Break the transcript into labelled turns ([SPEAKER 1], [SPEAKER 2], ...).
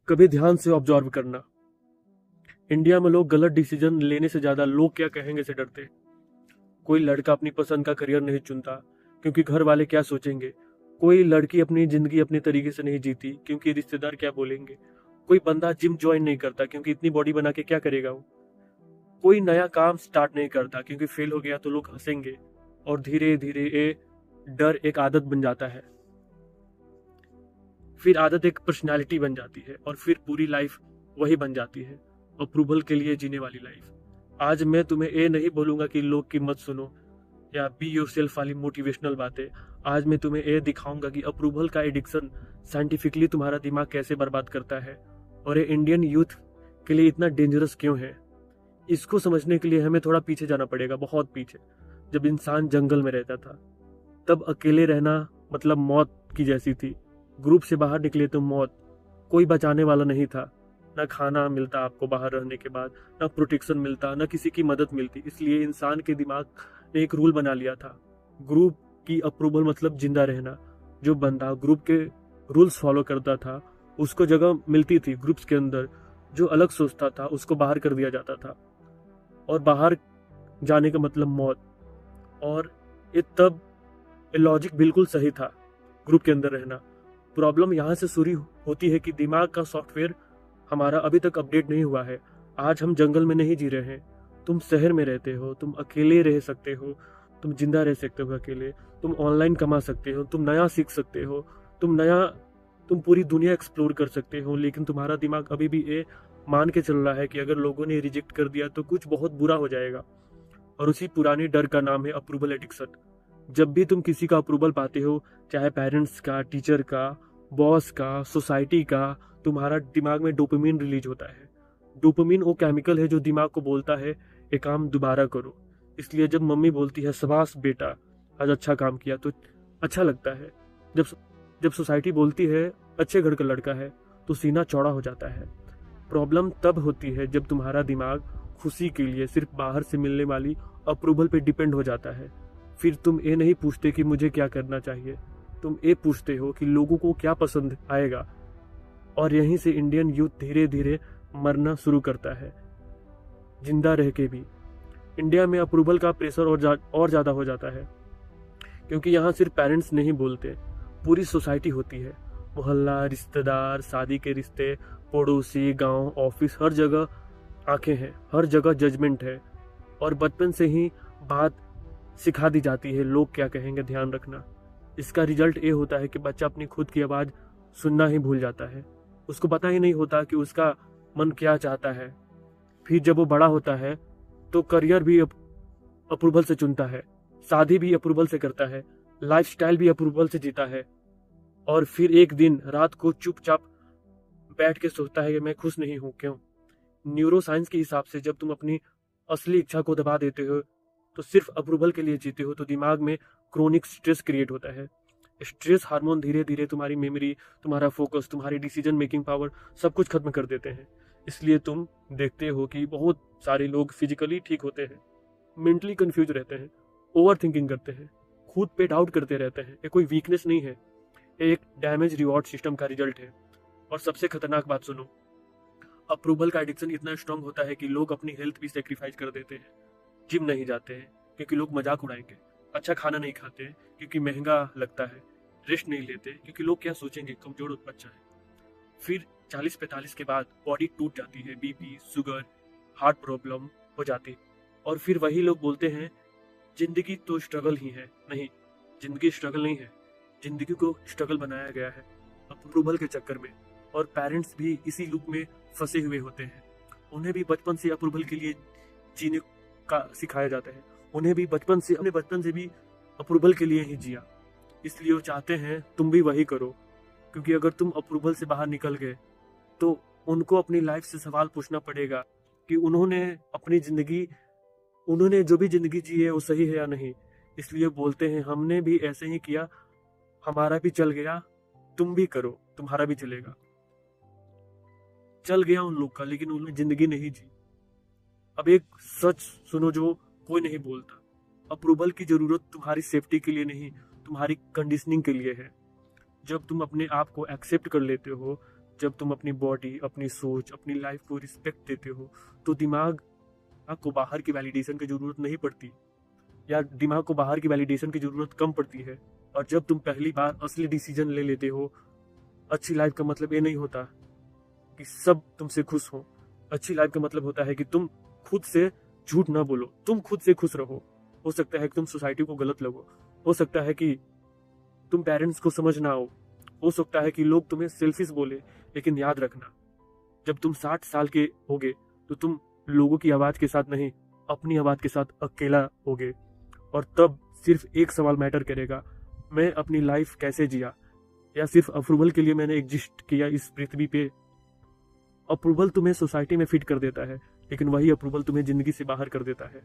[SPEAKER 1] कभी ध्यान से ऑब्जर्व करना। इंडिया में लोग गलत डिसीजन लेने से ज्यादा लोग क्या कहेंगे से डरते हैं। कोई लड़का अपनी पसंद का करियर नहीं चुनता क्योंकि घर वाले क्या सोचेंगे। कोई लड़की अपनी जिंदगी अपने तरीके से नहीं जीती क्योंकि रिश्तेदार क्या बोलेंगे। कोई बंदा जिम ज्वाइन नहीं करता क्योंकि इतनी बॉडी बना के क्या करेगा वो। कोई नया काम स्टार्ट नहीं करता क्योंकि फेल हो गया तो लोग हंसेंगे। और धीरे धीरे ये डर एक आदत बन जाता है, फिर आदत एक पर्सनालिटी बन जाती है और फिर पूरी लाइफ वही बन जाती है, अप्रूवल के लिए जीने वाली लाइफ। आज मैं तुम्हें ये नहीं बोलूंगा कि लोग की मत सुनो या बी योरसेल्फ वाली मोटिवेशनल बातें। आज मैं तुम्हें ये दिखाऊंगा कि अप्रूवल का एडिक्शन साइंटिफिकली तुम्हारा दिमाग कैसे बर्बाद करता है और ये इंडियन यूथ के लिए इतना डेंजरस क्यों है। इसको समझने के लिए हमें थोड़ा पीछे जाना पड़ेगा, बहुत पीछे। जब इंसान जंगल में रहता था तब अकेले रहना मतलब मौत की जैसी थी। ग्रुप से बाहर निकले तो मौत, कोई बचाने वाला नहीं था। ना खाना मिलता आपको बाहर रहने के बाद, ना प्रोटेक्शन मिलता, ना किसी की मदद मिलती। इसलिए इंसान के दिमाग ने एक रूल बना लिया था, ग्रुप की अप्रूवल मतलब जिंदा रहना। जो बंदा ग्रुप के रूल्स फॉलो करता था उसको जगह मिलती थी ग्रुप्स के अंदर। जो अलग सोचता था उसको बाहर कर दिया जाता था और बाहर जाने का मतलब मौत। और ये तब लॉजिक बिल्कुल सही था, ग्रुप के अंदर रहना। प्रॉब्लम यहाँ से शुरू होती है कि दिमाग का सॉफ्टवेयर हमारा अभी तक अपडेट नहीं हुआ है। आज हम जंगल में नहीं जी रहे हैं, तुम शहर में रहते हो, तुम अकेले रह सकते हो, तुम जिंदा रह सकते हो अकेले, तुम ऑनलाइन कमा सकते हो, तुम नया सीख सकते हो, तुम पूरी दुनिया एक्सप्लोर कर सकते हो। लेकिन तुम्हारा दिमाग अभी भी ये मान के चल रहा है कि अगर लोगों ने रिजेक्ट कर दिया तो कुछ बहुत बुरा हो जाएगा। और उसी पुरानी डर का नाम है अप्रूवल एडिक्शन। जब भी तुम किसी का अप्रूवल पाते हो, चाहे पेरेंट्स का, टीचर का, बॉस का, सोसाइटी का, तुम्हारा दिमाग में डोपामिन रिलीज होता है। डोपामिन वो केमिकल है जो दिमाग को बोलता है ये काम दोबारा करो। इसलिए जब मम्मी बोलती है शाबाश बेटा आज अच्छा काम किया तो अच्छा लगता है। जब जब सोसाइटी बोलती है अच्छे घर का लड़का है तो सीना चौड़ा हो जाता है। प्रॉब्लम तब होती है जब तुम्हारा दिमाग खुशी के लिए सिर्फ बाहर से मिलने वाली अप्रूवल पे डिपेंड हो जाता है। फिर तुम ये नहीं पूछते कि मुझे क्या करना चाहिए, तुम ये पूछते हो कि लोगों को क्या पसंद आएगा। और यहीं से इंडियन यूथ धीरे धीरे मरना शुरू करता है, जिंदा रह के भी। इंडिया में अप्रूवल का प्रेशर और ज़्यादा हो जाता है क्योंकि यहाँ सिर्फ पेरेंट्स नहीं बोलते, पूरी सोसाइटी होती है। मोहल्ला, रिश्तेदार, शादी के रिश्ते, पड़ोसी, गांव, ऑफिस, हर जगह आंखें हैं, हर जगह जजमेंट है। और बचपन से ही बात सिखा दी जाती है लोग क्या कहेंगे ध्यान रखना। इसका रिजल्ट ये होता है कि बच्चा अपनी खुद की आवाज़ सुनना ही भूल जाता है। उसको पता ही नहीं होता कि उसका मन क्या चाहता है। फिर जब वो बड़ा होता है तो करियर भी अप्रूवल से चुनता है, शादी भी अप्रूवल से करता है, लाइफस्टाइल भी अप्रूवल से जीता है। और फिर एक दिन रात को चुपचाप बैठ के सोचता है कि मैं खुश नहीं हूँ, क्यों। न्यूरो साइंस के हिसाब से जब तुम अपनी असली इच्छा को दबा देते हो तो सिर्फ अप्रूवल के लिए जीते हो तो दिमाग में क्रोनिक स्ट्रेस क्रिएट होता है। स्ट्रेस हार्मोन धीरे धीरे तुम्हारी मेमोरी, तुम्हारा फोकस, तुम्हारी डिसीजन मेकिंग पावर सब कुछ खत्म कर देते हैं। इसलिए तुम देखते हो कि बहुत सारे लोग फिजिकली ठीक होते हैं, मेंटली कंफ्यूज रहते हैं, ओवर थिंकिंग करते हैं, खुद पे डाउट करते रहते हैं। ये कोई वीकनेस नहीं है, ये एक डैमेज रिवॉर्ड सिस्टम का रिजल्ट है। और सबसे खतरनाक बात सुनो, अप्रूवल का एडिक्शन इतना स्ट्रांग होता है कि लोग अपनी हेल्थ भी सेक्रीफाइस कर देते हैं। जिम नहीं जाते हैं क्योंकि लोग मजाक उड़ाएंगे, अच्छा खाना नहीं खाते हैं क्योंकि महंगा लगता है, रेस्ट नहीं लेते क्योंकि लोग क्या सोचेंगे, कमजोर बच्चा है। फिर 40-45 के बाद बॉडी टूट जाती है, बीपी, शुगर, हार्ट प्रॉब्लम हो जाती है। और फिर वही लोग बोलते हैं जिंदगी तो स्ट्रगल ही है। नहीं, जिंदगी स्ट्रगल नहीं है, जिंदगी को स्ट्रगल बनाया गया है अप्रूवल के चक्कर में। और पेरेंट्स भी इसी लूप में फंसे हुए होते हैं। उन्हें भी बचपन से अप्रूवल के लिए जीने का सिखाया जाता है, उन्हें भी बचपन से भी अप्रूवल के लिए ही जिया। इसलिए वो चाहते हैं तुम भी वही करो, क्योंकि अगर तुम अप्रूवल से बाहर निकल गए तो उनको अपनी लाइफ से सवाल पूछना पड़ेगा कि उन्होंने जो भी जिंदगी जी है वो सही है या नहीं। इसलिए बोलते हैं हमने भी ऐसे ही किया, हमारा भी चल गया, तुम भी करो, तुम्हारा भी चलेगा। चल गया उन लोग का, लेकिन उन्होंने जिंदगी नहीं जी। अब एक सच सुनो जो कोई नहीं बोलता, अप्रूवल की जरूरत तुम्हारी सेफ्टी के लिए नहीं, तुम्हारी कंडीशनिंग के लिए है। जब तुम अपने आप को एक्सेप्ट कर लेते हो जब तुम अपनी बॉडी, अपनी सोच, अपनी लाइफ को रिस्पेक्ट देते हो तो दिमाग को बाहर की वैलिडेशन की जरूरत नहीं पड़ती, या दिमाग को बाहर की वैलिडेशन की जरूरत कम पड़ती है। और जब तुम पहली बार असली डिसीजन ले लेते हो, अच्छी लाइफ का मतलब ये नहीं होता कि सब तुमसे खुश हो। अच्छी लाइफ का मतलब होता है कि तुम खुद से झूठ ना बोलो, तुम खुद से खुश रहो। हो सकता है कि तुम सोसाइटी को गलत लगो, हो सकता है कि तुम पेरेंट्स को समझ ना आओ, हो सकता है कि लोग तुम्हें सेल्फिश बोले, लेकिन याद रखना, जब तुम 60 साल के होगे तो तुम लोगों की आवाज के साथ नहीं, अपनी आवाज के साथ अकेला होगे। और तब सिर्फ एक सवाल मैटर करेगा, मैं अपनी लाइफ कैसे जिया, या सिर्फ अप्रूवल के लिए मैंने एग्जिस्ट किया इस पृथ्वी पे। अप्रूवल तुम्हें सोसाइटी में फिट कर देता है, लेकिन वही अप्रूवल तुम्हें जिंदगी से बाहर कर देता है।